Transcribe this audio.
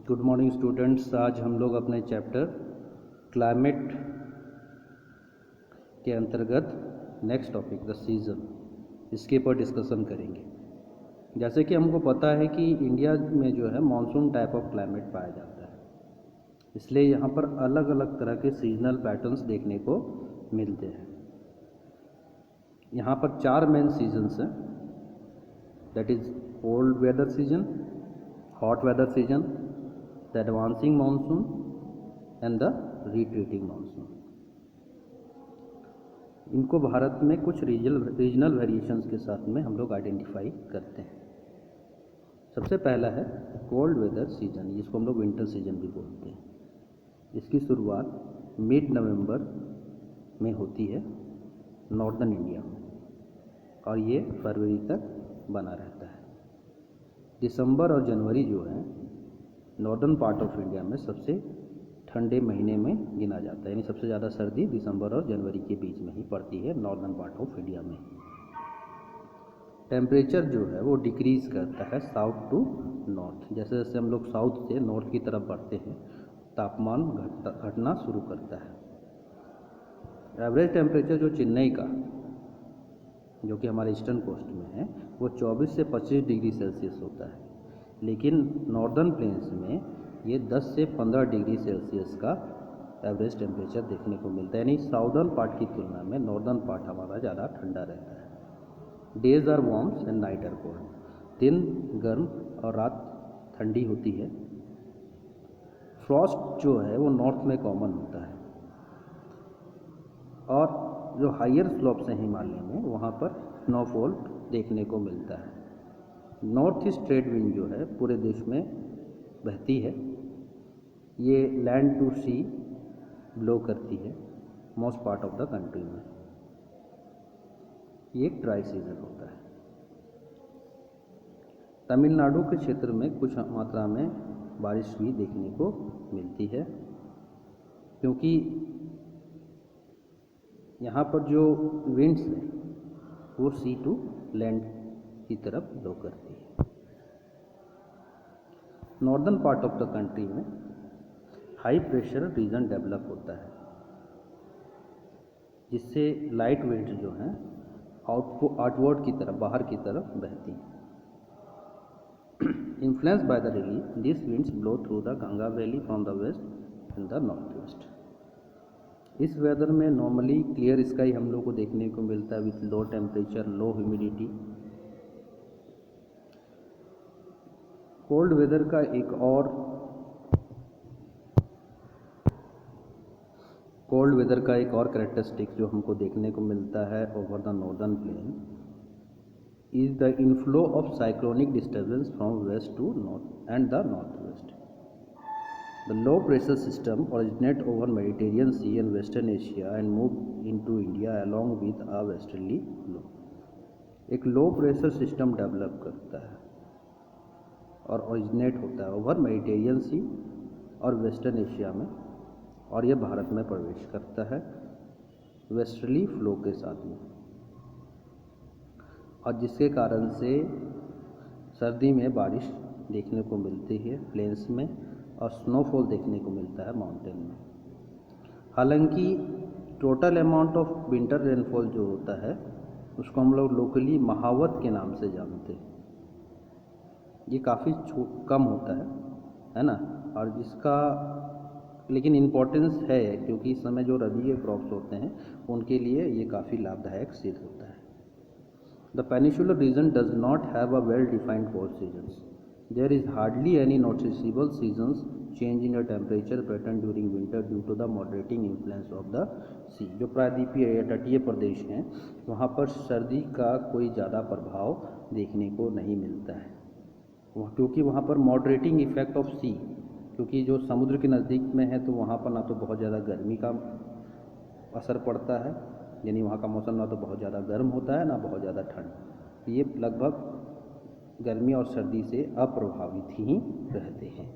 Good morning students. आज हम लोग अपने चैप्टर क्लाइमेट के अंतर्गत नेक्स्ट टॉपिक द सीज़न, इसके ऊपर डिस्कशन करेंगे। जैसे कि हमको पता है कि इंडिया में जो है मानसून टाइप ऑफ क्लाइमेट पाया जाता है, इसलिए यहाँ पर अलग अलग तरह के सीजनल पैटर्न्स देखने को मिलते हैं। यहाँ पर 4 मेन सीजन्स हैं, that is cold weather season, hot weather season, the advancing monsoon and the retreating monsoon. इनको भारत में कुछ रीजनल वेरिएशंस के साथ में हम लोग आइडेंटिफाई करते हैं। सबसे पहला है कोल्ड वेदर सीजन, जिसको हम लोग विंटर सीजन भी बोलते हैं। इसकी शुरुआत मिड नवंबर में होती है नॉर्दर्न इंडिया में, और ये फरवरी तक बना रहता है। दिसंबर और जनवरी जो है नॉर्दर्न पार्ट ऑफ इंडिया में सबसे ठंडे महीने में गिना जाता है, यानी सबसे ज़्यादा सर्दी दिसंबर और जनवरी के बीच में ही पड़ती है नॉर्दर्न पार्ट ऑफ इंडिया में। टेम्परेचर जो है वो डिक्रीज़ करता है साउथ टू नॉर्थ। जैसे जैसे हम लोग साउथ से नॉर्थ की तरफ बढ़ते हैं, तापमान घटना शुरू करता है। एवरेज टेम्परेचर जो चेन्नई का, जो कि हमारे ईस्टर्न कोस्ट में है, वो 24 से 25 डिग्री सेल्सियस होता है, लेकिन नॉर्दर्न प्लेन्स में ये 10 से 15 डिग्री सेल्सियस का एवरेज टेम्परेचर देखने को मिलता है। यानी साउदर्न पार्ट की तुलना में नॉर्दर्न पार्ट हमारा ज़्यादा ठंडा रहता है। Days are warms and night are cold. दिन गर्म और रात ठंडी होती है। फ्रॉस्ट जो है वो नॉर्थ में कॉमन होता है, और जो हायर स्लोप्स हैं हिमालय में, वहाँ पर स्नोफॉल देखने को मिलता है। नॉर्थ ईस्ट ट्रेड विंड जो है पूरे देश में बहती है। ये लैंड टू सी ब्लो करती है most part of the country में। ये एक ड्राई सीजन होता है। तमिलनाडु के क्षेत्र में कुछ मात्रा में बारिश भी देखने को मिलती है, क्योंकि यहाँ पर जो विंड्स हैं वो सी टू लैंड की तरफ ब्लो करती है। Northern part of the country में हाई प्रेशर रीजन डेवलप होता है, जिससे लाइट विंड्स जो हैं आउटवर्ड की तरफ, बाहर की तरफ बहती हैं। Influence by the relief, this winds blow through the Ganga valley from the west and the north west. इस वेदर में नॉर्मली क्लियर स्काई हम लोग को देखने को मिलता है with low temperature, low humidity. Cold weather का एक और कैरेक्टरिस्टिक जो हमको देखने को मिलता है over the northern plain is the inflow of cyclonic disturbance from west to north and the north west. The low pressure system originate over Mediterranean sea and western Asia and move into India along with a westerly flow. एक low pressure system develop करता है और originate होता है over Mediterranean सी और western Asia में, और यह भारत में प्रवेश करता है वेस्टर्ली फ्लो के साथ में, और जिसके कारण से सर्दी में बारिश देखने को मिलती है प्लेन्स में, और स्नोफॉल देखने को मिलता है माउंटेन में। हालांकि total amount of winter rainfall जो होता है उसको हम लोग लोकली महावत के नाम से जानते हैं। ये काफ़ी कम होता है ना, और जिसका लेकिन इम्पोर्टेंस है, क्योंकि इस समय जो रबी के क्रॉप्स होते हैं उनके लिए ये काफ़ी लाभदायक सिद्ध होता है। The peninsular region does not have a well defined cold seasons. There is hardly any noticeable seasons change in the temperature pattern during winter due to the moderating influence of the sea. जो प्रायद्वीपीय या तटीय प्रदेश हैं वहाँ पर सर्दी का कोई ज़्यादा प्रभाव देखने को नहीं मिलता है, क्योंकि वहाँ पर मॉडरेटिंग इफेक्ट ऑफ सी, क्योंकि जो समुद्र के नज़दीक में है तो वहाँ पर ना तो बहुत ज़्यादा गर्मी का असर पड़ता है, यानी वहाँ का मौसम ना तो बहुत ज़्यादा गर्म होता है ना बहुत ज़्यादा ठंड। ये लगभग गर्मी और सर्दी से अप्रभावित ही रहते हैं।